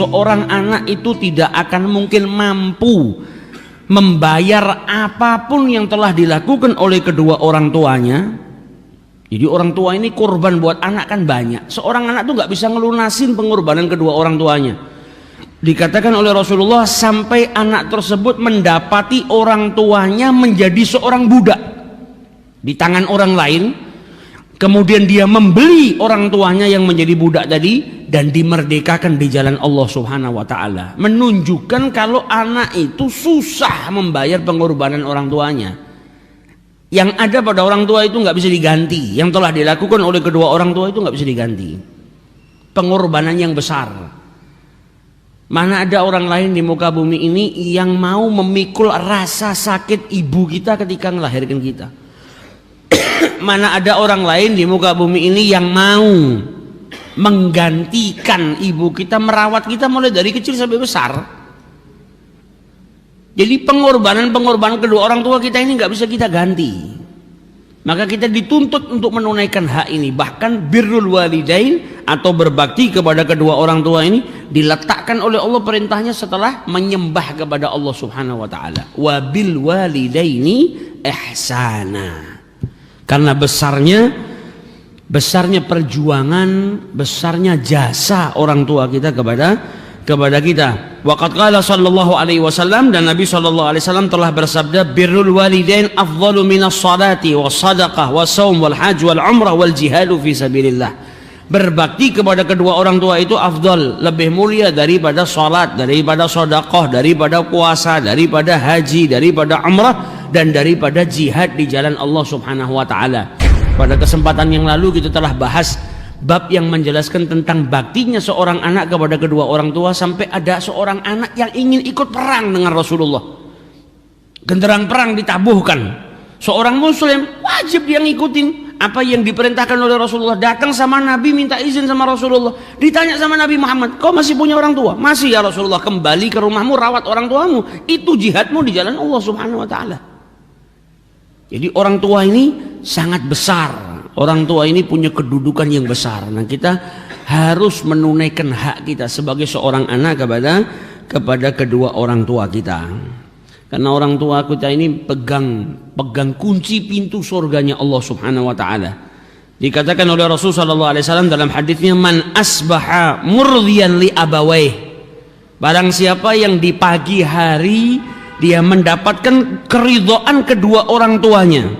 seorang anak itu tidak akan mungkin mampu membayar apapun yang telah dilakukan oleh kedua orang tuanya. Jadi orang tua ini korban buat anak kan banyak. Seorang anak tuh nggak bisa ngelunasin pengorbanan kedua orang tuanya. Dikatakan oleh Rasulullah sampai anak tersebut mendapati orang tuanya menjadi seorang budak di tangan orang lain. Kemudian dia membeli orang tuanya yang menjadi budak tadi dan dimerdekakan di jalan Allah Subhanahu wa taala. Menunjukkan kalau anak itu susah membayar pengorbanan orang tuanya. Yang ada pada orang tua itu nggak bisa diganti. Yang telah dilakukan oleh kedua orang tua itu nggak bisa diganti. Pengorbanan yang besar. Mana ada orang lain di muka bumi ini yang mau memikul rasa sakit ibu kita ketika melahirkan kita. Mana ada orang lain di muka bumi ini yang mau menggantikan ibu kita, merawat kita mulai dari kecil sampai besar. Jadi pengorbanan kedua orang tua kita ini nggak bisa kita ganti. Maka kita dituntut untuk menunaikan hak ini. Bahkan birrul walidain atau berbakti kepada kedua orang tua ini diletakkan oleh Allah perintahnya setelah menyembah kepada Allah Subhanahu wa taala. Wa bil walidaini ihsana. Karena besarnya perjuangan, besarnya jasa orang tua kita kepada kita. Waqad qala sallallahu alaihi wasallam, dan Nabi sallallahu alaihi wasallam telah bersabda, birrul walidain afdalu minas salati was sadaqah was shaum wal hajj wal umrah wal jihadu fi sabilillah. Berbakti kepada kedua orang tua itu afdal, lebih mulia daripada salat, daripada sedekah, daripada puasa, daripada haji, daripada umrah, dan daripada jihad di jalan Allah Subhanahu wa taala. Pada kesempatan yang lalu kita telah bahas bab yang menjelaskan tentang baktinya seorang anak kepada kedua orang tua, sampai ada seorang anak yang ingin ikut perang dengan Rasulullah. Genderang perang ditabuhkan. Seorang muslim wajib dia ngikutin apa yang diperintahkan oleh Rasulullah. Datang sama Nabi minta izin sama Rasulullah. Ditanya sama Nabi Muhammad, "Kau masih punya orang tua?" "Masih ya Rasulullah." "Kembali ke rumahmu, rawat orang tuamu. Itu jihadmu di jalan Allah Subhanahu wa taala." Jadi orang tua ini sangat besar. Orang tua ini punya kedudukan yang besar. Nah, kita harus menunaikan hak kita sebagai seorang anak kepada kedua orang tua kita. Karena orang tua kita ini pegang kunci pintu surganya Allah Subhanahu wa taala. Dikatakan oleh Rasul sallallahu alaihi wasallam dalam hadisnya, "Man asbaha murdiyan li abawaih." Barang siapa yang di pagi hari dia mendapatkan keridhaan kedua orang tuanya,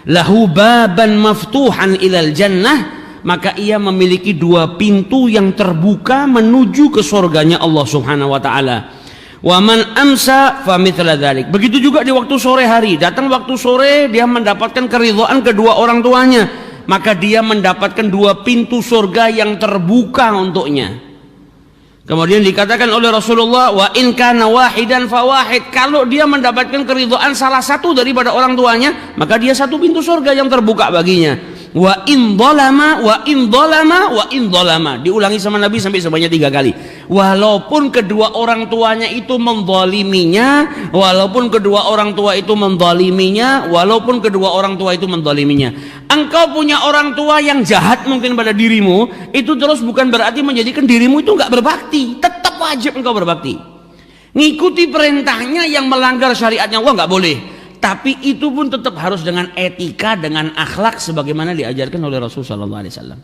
lahu baban maftuhan ilal jannah, maka ia memiliki dua pintu yang terbuka menuju ke surganya Allah Subhanahu wa taala. Wa man amsa fa mithla dzalik. Begitu juga di waktu sore hari, datang waktu sore dia mendapatkan keridhaan kedua orang tuanya, maka dia mendapatkan dua pintu surga yang terbuka untuknya. Kemudian dikatakan oleh Rasulullah, wa in kana wahidan fa wahid. Kalau dia mendapatkan keridhaan salah satu daripada orang tuanya, maka dia satu pintu surga yang terbuka baginya. Wa in dzalama wa in dzalama wa in dzalama. Diulangi sama Nabi sampai sebanyak 3 kali. Walaupun kedua orang tuanya itu menzaliminya, walaupun kedua orang tua itu menzaliminya, walaupun kedua orang tua itu menzaliminya. Engkau punya orang tua yang jahat mungkin pada dirimu, itu terus bukan berarti menjadikan dirimu itu enggak berbakti. Tetap wajib engkau berbakti. Ngikuti perintahnya, yang melanggar syariatnya Allah enggak boleh. Tapi itu pun tetap harus dengan etika, dengan akhlak sebagaimana diajarkan oleh Rasul sallallahu alaihi wasallam.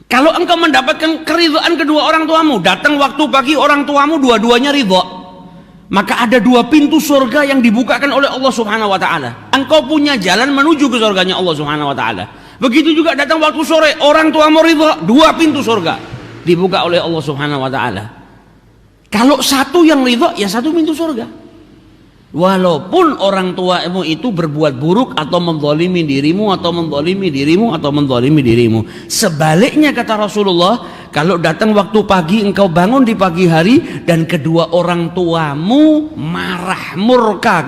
Kalau engkau mendapatkan keridhaan kedua orang tuamu, datang waktu pagi orang tuamu dua-duanya ridha, maka ada dua pintu surga yang dibukakan oleh Allah Subhanahu wa taala. Engkau punya jalan menuju ke surganya Allah Subhanahu wa taala. Begitu juga datang waktu sore, orang tuamu ridha, dua pintu surga dibuka oleh Allah Subhanahu wa taala. Kalau satu yang ridha, ya satu pintu surga. Walaupun orang tuamu itu berbuat buruk atau menzalimi dirimu atau menzalimi dirimu atau menzalimi dirimu. Sebaliknya kata Rasulullah, kalau datang waktu pagi, engkau bangun di pagi hari dan kedua orang tuamu marah murka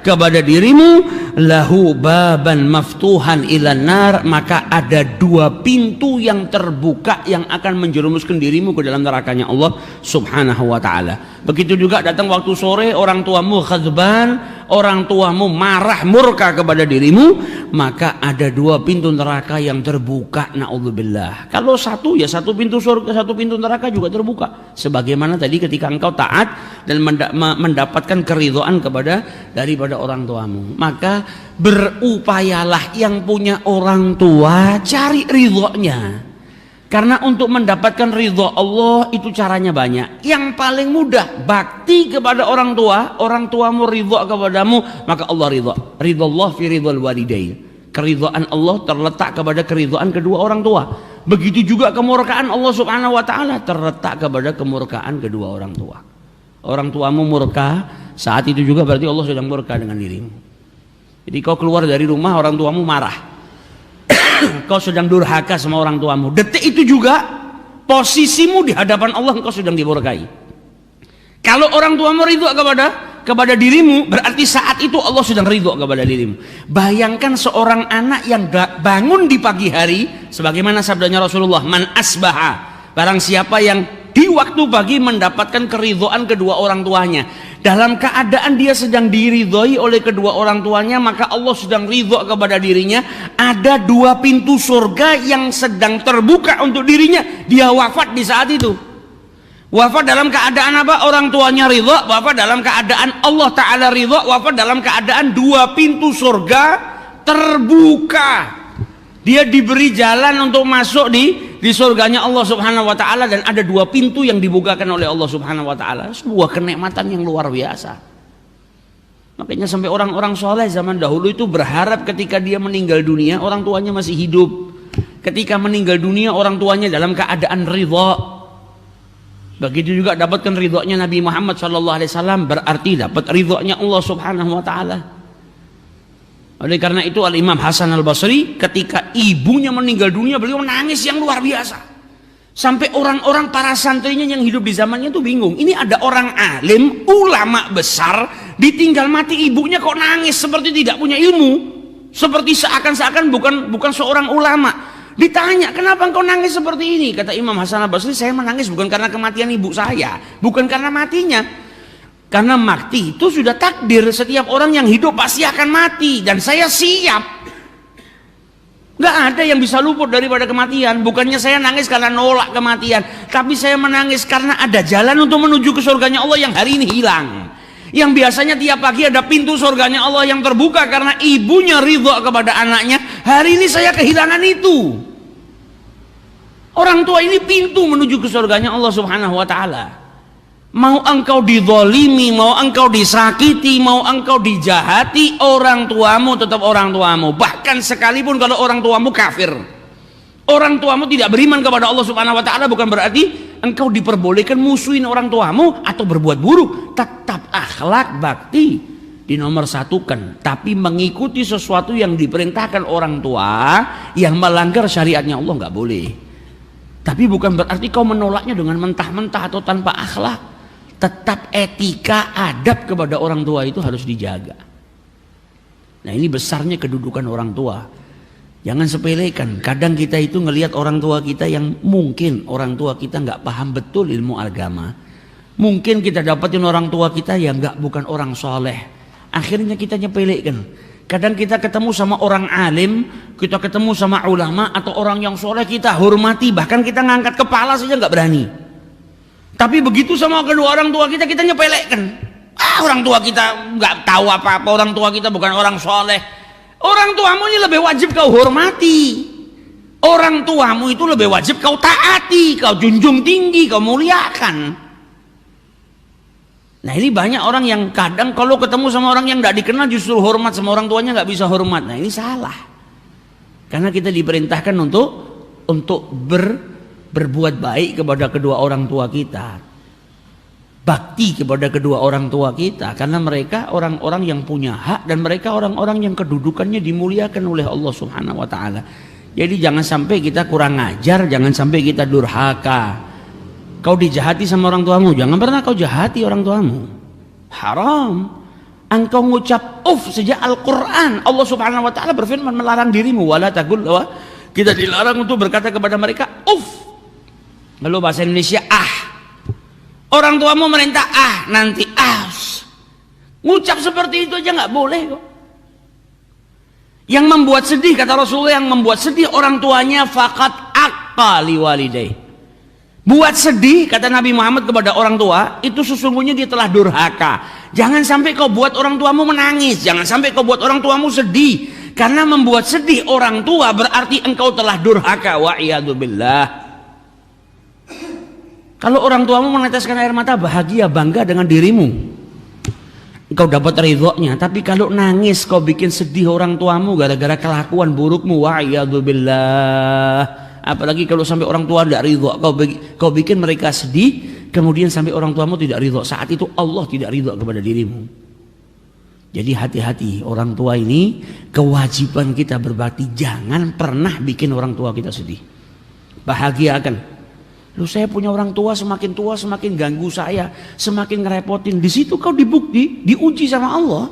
kepada dirimu, lahu baban maftuhan ilan nar, maka ada dua pintu yang terbuka yang akan menjerumuskan dirimu ke dalam nerakanya Allah subhanahu wa ta'ala. Begitu juga datang waktu sore, orang tuamu ghadban, orang tuamu marah murka kepada dirimu, maka ada dua pintu neraka yang terbuka, na'udzubillah. Kalau satu, ya satu pintu surga, satu pintu neraka juga terbuka, sebagaimana tadi ketika engkau taat dan mendapatkan keridhaan daripada orang tuamu. Maka berupayalah yang punya orang tua, cari ridhonya, karena untuk mendapatkan ridho Allah itu caranya banyak. Yang paling mudah, bakti kepada orang tua. Orang tuamu ridho kepadamu, maka Allah ridho. Ridho Allah fi ridhol walidain. Keridhaan Allah terletak kepada keridhaan kedua orang tua. Begitu juga kemurkaan Allah subhanahu wa ta'ala terletak kepada kemurkaan kedua orang tua. Orang tuamu murka, saat itu juga berarti Allah sedang murka dengan dirimu. Jadi kau keluar dari rumah, orang tuamu marah, kau sedang durhaka sama orang tuamu, detik itu juga posisimu di hadapan Allah, kau sedang dimurkai. Kalau orang tuamu ridho kepada dirimu, berarti saat itu Allah sedang ridho kepada dirimu. Bayangkan seorang anak yang bangun di pagi hari, sebagaimana sabdanya Rasulullah, man asbaha, barang siapa yang di waktu pagi mendapatkan keridhaan kedua orang tuanya, dalam keadaan dia sedang diridhoi oleh kedua orang tuanya, maka Allah sedang ridho kepada dirinya. Ada dua pintu surga yang sedang terbuka untuk dirinya. Dia wafat di saat itu. Wafat dalam keadaan apa? Orang tuanya ridho. Wafat dalam keadaan Allah Ta'ala ridho. Wafat dalam keadaan dua pintu surga terbuka. Dia diberi jalan untuk masuk di surganya Allah subhanahu wa ta'ala, dan ada dua pintu yang dibukakan oleh Allah subhanahu wa ta'ala. Sebuah kenikmatan yang luar biasa. Makanya sampai orang-orang soleh zaman dahulu itu berharap ketika dia meninggal dunia, orang tuanya masih hidup. Ketika meninggal dunia, orang tuanya dalam keadaan ridha. Begitu juga dapatkan ridhonya Nabi Muhammad SAW, berarti dapat ridhonya Allah subhanahu wa ta'ala. Oleh karena itu Al-Imam Hasan Al-Basri ketika ibunya meninggal dunia, beliau menangis yang luar biasa. Sampai orang-orang para santrinya yang hidup di zamannya itu bingung. Ini ada orang alim, ulama besar, ditinggal mati ibunya kok nangis seperti tidak punya ilmu, seperti seakan-akan bukan seorang ulama. Ditanya, kenapa engkau nangis seperti ini? Kata Imam Hasan Al-Basri, saya menangis bukan karena kematian ibu saya, bukan karena matinya. Karena mati itu sudah takdir, setiap orang yang hidup pasti akan mati, dan saya siap. Gak ada yang bisa luput daripada kematian. Bukannya saya nangis karena nolak kematian, tapi saya menangis karena ada jalan untuk menuju ke surganya Allah yang hari ini hilang. Yang biasanya tiap pagi ada pintu surganya Allah yang terbuka karena ibunya ridho kepada anaknya, hari ini saya kehilangan itu. Orang tua ini pintu menuju ke surganya Allah subhanahu wa ta'ala. Mau engkau dizalimi, mau engkau disakiti, mau engkau dijahati, orang tuamu tetap orang tuamu. Bahkan sekalipun kalau orang tuamu kafir, orang tuamu tidak beriman kepada Allah subhanahu wa ta'ala, bukan berarti engkau diperbolehkan musuhin orang tuamu atau berbuat buruk. Tetap akhlak bakti dinomor satukan, tapi mengikuti sesuatu yang diperintahkan orang tua, yang melanggar syariatnya Allah nggak boleh. Tapi bukan berarti kau menolaknya dengan mentah-mentah atau tanpa akhlak. Tetap etika, adab kepada orang tua itu harus dijaga. Nah, ini besarnya kedudukan orang tua. Jangan sepelekan. Kadang kita itu ngelihat orang tua kita yang mungkin orang tua kita nggak paham betul ilmu agama. Mungkin kita dapatin orang tua kita yang bukan orang soleh. Akhirnya kita nyepelekan. Kadang kita ketemu sama orang alim, kita ketemu sama ulama atau orang yang soleh, kita hormati, bahkan kita ngangkat kepala saja nggak berani. Tapi begitu sama kedua orang tua kita nyepelekan. Orang tua kita nggak tahu apa-apa, orang tua kita bukan orang soleh. Orang tuamu ini lebih wajib kau hormati. Orang tuamu itu lebih wajib kau taati, kau junjung tinggi, kau muliakan. Nah, ini banyak orang yang kadang kalau ketemu sama orang yang nggak dikenal justru hormat, sama orang tuanya nggak bisa hormat. Nah, ini salah. Karena kita diperintahkan untuk berbuat baik kepada kedua orang tua kita, bakti kepada kedua orang tua kita, karena mereka orang-orang yang punya hak dan mereka orang-orang yang kedudukannya dimuliakan oleh Allah Subhanahu wa taala. Jadi jangan sampai kita kurang ajar, jangan sampai kita durhaka. Kau dijahati sama orang tuamu, jangan pernah kau jahati orang tuamu. Haram. Engkau ngucap sejak Al-Quran. Allah subhanahu wa ta'ala berfirman melarang dirimu. Wala taqul, kita dilarang untuk berkata kepada mereka Lalu bahasa Indonesia Orang tuamu merintah nanti Ngucap seperti itu aja nggak boleh kok. Yang membuat sedih, kata Rasulullah, yang membuat sedih orang tuanya faqad aqali walidayh. Buat sedih, kata Nabi Muhammad kepada orang tua, itu sesungguhnya dia telah durhaka. Jangan sampai kau buat orang tuamu menangis, jangan sampai kau buat orang tuamu sedih. Karena membuat sedih orang tua berarti engkau telah durhaka. Wa'iyadzubillah. Kalau orang tuamu meneteskan air mata, bahagia, bangga dengan dirimu, engkau dapat ridhonya. Tapi kalau nangis kau bikin sedih orang tuamu gara-gara kelakuan burukmu, wa'iyadzubillah. Apalagi kalau sampai orang tua tidak ridho, kau bikin mereka sedih, kemudian sampai orang tuamu tidak ridho. Saat itu Allah tidak ridho kepada dirimu. Jadi hati-hati, orang tua ini kewajiban kita berbakti. Jangan pernah bikin orang tua kita sedih. Bahagiakan. Saya punya orang tua semakin ganggu saya, semakin ngerepotin. Di situ kau diuji sama Allah.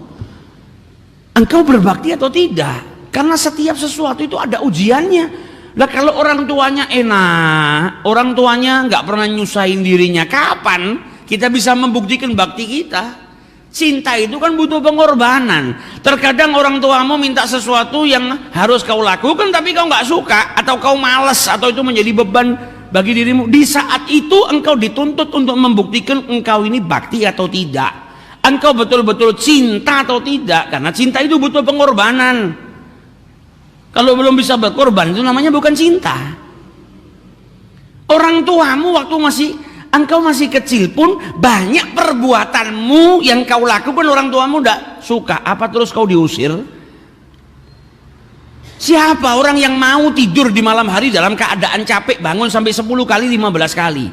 Engkau berbakti atau tidak? Karena setiap sesuatu itu ada ujiannya. Lah kalau orang tuanya enak, orang tuanya nggak pernah nyusahin dirinya, kapan kita bisa membuktikan bakti kita? Cinta itu kan butuh pengorbanan. Terkadang orang tuamu minta sesuatu yang harus kau lakukan tapi kau nggak suka, atau kau malas, atau itu menjadi beban bagi dirimu. Di saat itu engkau dituntut untuk membuktikan engkau ini bakti atau tidak, engkau betul-betul cinta atau tidak. Karena cinta itu butuh pengorbanan. Kalau belum bisa berkorban, itu namanya bukan cinta. Orang tuamu waktu engkau masih kecil pun, banyak perbuatanmu yang kau lakukan orang tuamu tidak suka. Apa terus kau diusir? Siapa orang yang mau tidur di malam hari dalam keadaan capek bangun sampai 10 kali 15 kali?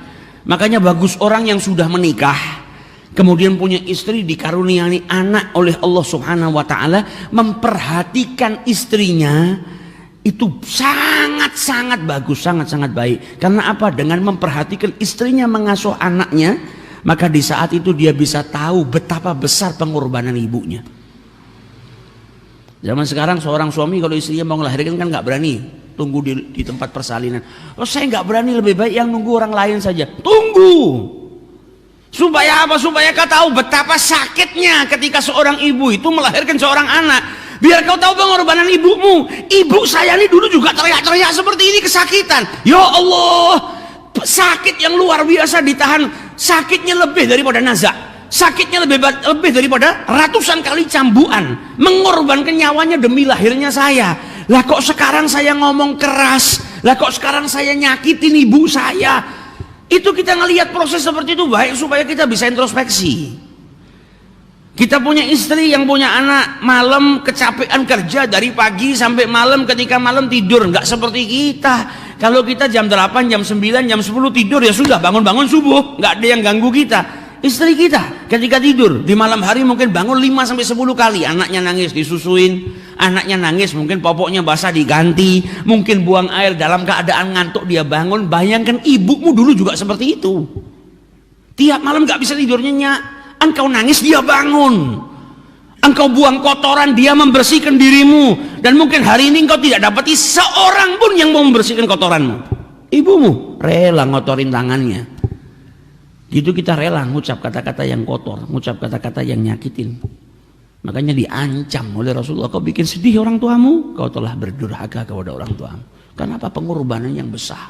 Makanya bagus orang yang sudah menikah, kemudian punya istri, dikaruniai anak oleh Allah subhanahu wa ta'ala, memperhatikan istrinya. Itu sangat-sangat bagus, sangat-sangat baik. Karena apa? Dengan memperhatikan istrinya mengasuh anaknya, maka di saat itu dia bisa tahu betapa besar pengorbanan ibunya. Zaman sekarang seorang suami kalau istrinya mau melahirkan kan nggak berani, tunggu di tempat persalinan. Saya nggak berani, lebih baik yang nunggu orang lain saja. Tunggu. Supaya apa? Supaya kau tahu betapa sakitnya ketika seorang ibu itu melahirkan seorang anak. Biar kau tahu pengorbanan ibumu. Ibu saya ini dulu juga teriak-teriak seperti ini, kesakitan. Ya Allah, sakit yang luar biasa ditahan. Sakitnya lebih daripada nazak. Sakitnya lebih daripada ratusan kali cambukan. Mengorbankan nyawanya demi lahirnya saya. Lah kok sekarang saya ngomong keras? Lah kok sekarang saya nyakitin ibu saya? Itu kita ngelihat proses seperti itu baik supaya kita bisa introspeksi. Kita punya istri yang punya anak, malam kecapean kerja dari pagi sampai malam, ketika malam tidur nggak seperti kita. Kalau kita jam 8, jam 9, jam 10 tidur ya sudah, bangun-bangun subuh, nggak ada yang ganggu kita. Istri kita ketika tidur di malam hari mungkin bangun 5 sampai 10 kali, anaknya nangis disusuin, anaknya nangis mungkin popoknya basah diganti, mungkin buang air dalam keadaan ngantuk dia bangun. Bayangkan ibumu dulu juga seperti itu. Tiap malam nggak bisa tidur nyenyak. Engkau nangis dia bangun, engkau buang kotoran dia membersihkan dirimu, dan mungkin hari ini engkau tidak dapati seorang pun yang mau membersihkan kotoranmu. Ibumu rela ngotorin tangannya. Gitu kita rela ngucap kata-kata yang kotor, ngucap kata-kata yang nyakitin. Makanya diancam oleh Rasulullah, kau bikin sedih orang tuamu, kau telah berdurhaka kepada orang tuamu. Kenapa? Pengorbanan yang besar.